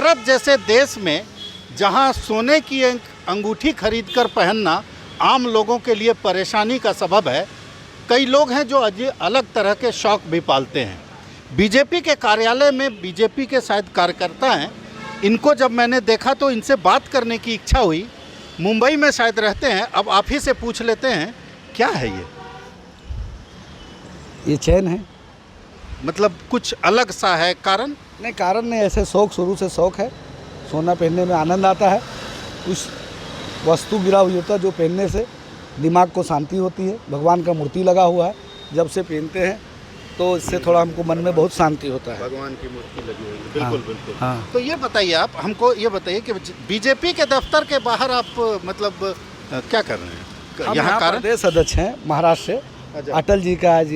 भारत जैसे देश में जहां सोने की एक अंगूठी खरीदकर पहनना आम लोगों के लिए परेशानी का सबब है, कई लोग हैं जो अलग तरह के शौक भी पालते हैं। बीजेपी के कार्यालय में बीजेपी के शायद कार्यकर्ता हैं, इनको जब मैंने देखा तो इनसे बात करने की इच्छा हुई। मुंबई में शायद रहते हैं, अब आप ही से पूछ लेते हैं क्या है ये चैन है। मतलब कुछ अलग सा है कारण? नहीं, कारण नहीं, ऐसे शौक, शुरू से शौक है। सोना पहनने में आनंद आता है। कुछ वस्तु गिरा हुई होता है जो पहनने से दिमाग को शांति होती है। भगवान का मूर्ति लगा हुआ है, जब से पहनते हैं तो इससे थोड़ा हमको मन में बहुत शांति होता है। भगवान की मूर्ति लगी हुई है, बिल्कुल बिल्कुल। हाँ। तो ये बताइए, आप हमको ये बताइए कि बीजेपी के दफ्तर के बाहर आप मतलब क्या कर रहे हैं? हम यहाँ कारण? प्रदेश अध्यक्ष हैं महाराष्ट्र से। अटल जी का आज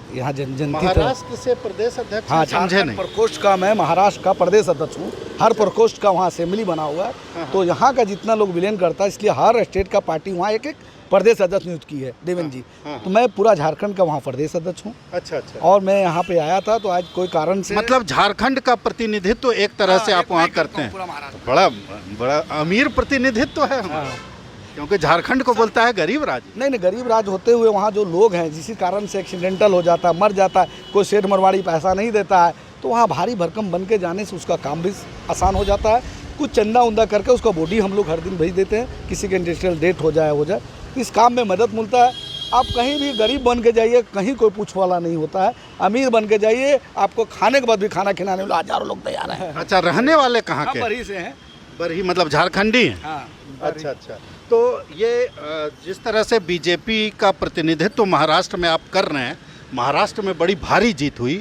यहाँ जयंती। महाराष्ट्र से प्रदेश अध्यक्ष? हाँ, समझे नहीं। प्रकोष्ठ का मैं महाराष्ट्र का प्रदेश अध्यक्ष हूँ। हर प्रकोष्ठ का वहाँ असेंबली बना हुआ है, तो यहाँ का जितना लोग विलय करता है, इसलिए हर स्टेट का पार्टी वहाँ एक एक प्रदेश अध्यक्ष नियुक्त की है देवेंद्र जी। तो मैं पूरा झारखंड का वहाँ प्रदेश अध्यक्ष हूँ। अच्छा अच्छा। और मैं यहाँ पे आया था तो आज कोई कारण से, मतलब झारखंड का प्रतिनिधित्व एक तरह से आप वहाँ करते हैं। बड़ा बड़ा अमीर प्रतिनिधित्व है, क्योंकि झारखंड को बोलता है गरीब राज्य। नहीं, गरीब राज्य होते हुए वहाँ जो लोग हैं, जिस कारण से एक्सीडेंटल हो जाता है, मर जाता है, कोई सेठ मरवाड़ी पैसा नहीं देता है, तो वहाँ भारी भरकम बन के जाने से उसका काम भी आसान हो जाता है। कुछ चंदा उंदा करके उसका बॉडी हम लोग हर दिन भेज देते हैं, किसी के इंडस्ट्रियल डेथ हो जाए, इस काम में मदद मिलता है। आप कहीं भी गरीब बन के जाइए, कहीं कोई पूछ वाला नहीं होता है। अमीर बन के जाइए, आपको खाने के बाद भी खाना खिलाने वाले हजारों लोग तैयार हैं। अच्छा, रहने वाले कहाँ के? बरही से हैं। बरही मतलब झारखंडी हैं? हाँ। अच्छा अच्छा। तो ये जिस तरह से बीजेपी का प्रतिनिधित्व महाराष्ट्र में आप कर रहे हैं, महाराष्ट्र में बड़ी भारी जीत हुई,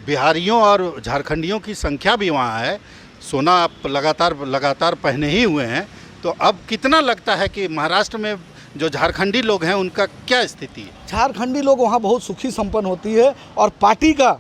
बिहारियों और झारखंडियों की संख्या भी वहाँ है, सोना आप लगातार पहने ही हुए हैं, तो अब कितना लगता है कि महाराष्ट्र में जो झारखंडी लोग हैं उनका क्या स्थिति है? झारखंडी लोग वहाँ बहुत सुखी संपन्न होती है, और पार्टी का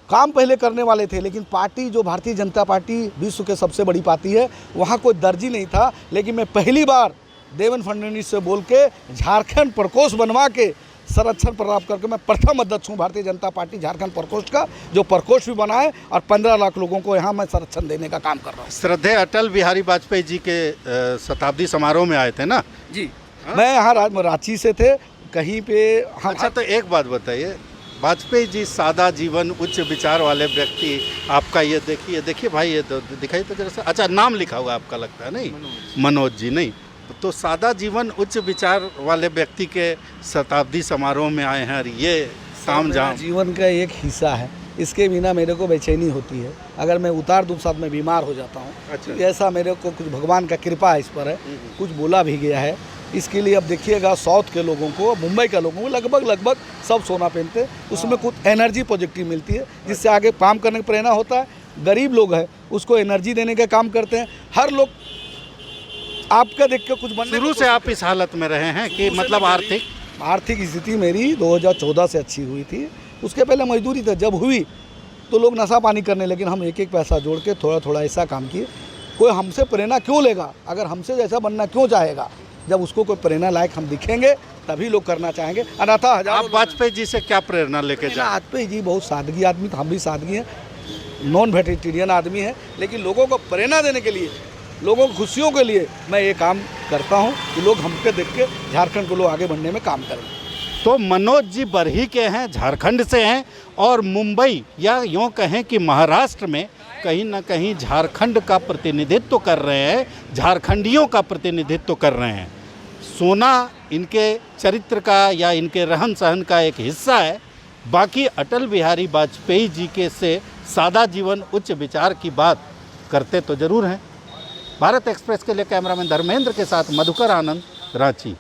काम पहले करने वाले थे, लेकिन पार्टी जो भारतीय जनता पार्टी विश्व के सबसे बड़ी पार्टी है, वहाँ कोई दर्जी नहीं था। लेकिन मैं पहली बार देवेंद्र फडणवीस से बोल के झारखंड प्रकोष्ठ बनवा के संरक्षण प्राप्त करके मैं प्रथम अध्यक्ष हूँ भारतीय जनता पार्टी झारखंड प्रकोष्ठ का, जो प्रकोष्ठ भी बना है, और 15 लाख लोगों को यहाँ मैं संरक्षण देने का काम कर रहा हूँ। श्रद्धेय अटल बिहारी वाजपेयी जी के शताब्दी समारोह में आए थे ना जी? मैं यहाँ रांची से थे कहीं पे। अच्छा, तो एक बात बताइए, वाजपेयी जी सादा जीवन उच्च विचार वाले व्यक्ति, आपका ये देखिए भाई, ये तो दिखाई तो जरा सा। अच्छा, नाम लिखा हुआ आपका लगता है? नहीं, मनोज जी। नहीं, तो सादा जीवन उच्च विचार वाले व्यक्ति के शताब्दी समारोह में आए हैं, और ये तामझाम जीवन का एक हिस्सा है। इसके बिना मेरे को बेचैनी होती है। अगर मैं उतार दूँ साथ में बीमार हो जाता हूँ। अच्छा। ऐसा मेरे को कुछ भगवान का कृपा इस पर है, कुछ बोला भी गया है। इसके लिए अब देखिएगा, साउथ के लोगों को, मुंबई के लोगों को लगभग सब सोना पहनते हैं। उसमें कुछ एनर्जी पॉजिटिव मिलती है, जिससे आगे काम करने की प्रेरणा होता है। गरीब लोग हैं, उसको एनर्जी देने का काम करते हैं। हर लोग आपका देख के कुछ बनने। शुरू से आप इस हालत में रहे हैं कि मतलब आर्थिक स्थिति मेरी 2014 से अच्छी हुई थी। उसके पहले मजदूरी था, जब हुई तो लोग नशा पानी करने, लेकिन हम एक एक पैसा जोड़ के थोड़ा थोड़ा ऐसा काम किए। कोई हमसे प्रेरणा क्यों लेगा? अगर हमसे जैसा बनना क्यों चाहेगा? जब उसको कोई प्रेरणा लायक हम दिखेंगे, तभी लोग करना चाहेंगे। अनाथा हजार। आप वाजपेयी जी से क्या प्रेरणा लेके जाए? वाजपेयी जी बहुत सादगी आदमी, तो हम भी सादगी हैं, नॉन वेजिटेरियन आदमी हैं, लेकिन लोगों को प्रेरणा देने के लिए, लोगों की खुशियों के लिए मैं ये काम करता हूँ कि लोग हमको देख के झारखंड को लोग आगे बढ़ने में काम करें। तो मनोज जी बरही के हैं, झारखंड से हैं, और मुंबई या यूँ कहें कि महाराष्ट्र में कहीं ना कहीं झारखंड का प्रतिनिधित्व कर रहे हैं, झारखंडियों का प्रतिनिधित्व कर रहे हैं। सोना इनके चरित्र का या इनके रहन सहन का एक हिस्सा है। बाकी अटल बिहारी वाजपेयी जी के से सादा जीवन उच्च विचार की बात करते तो ज़रूर हैं। भारत एक्सप्रेस के लिए कैमरामैन धर्मेंद्र के साथ मधुकर आनंद, रांची।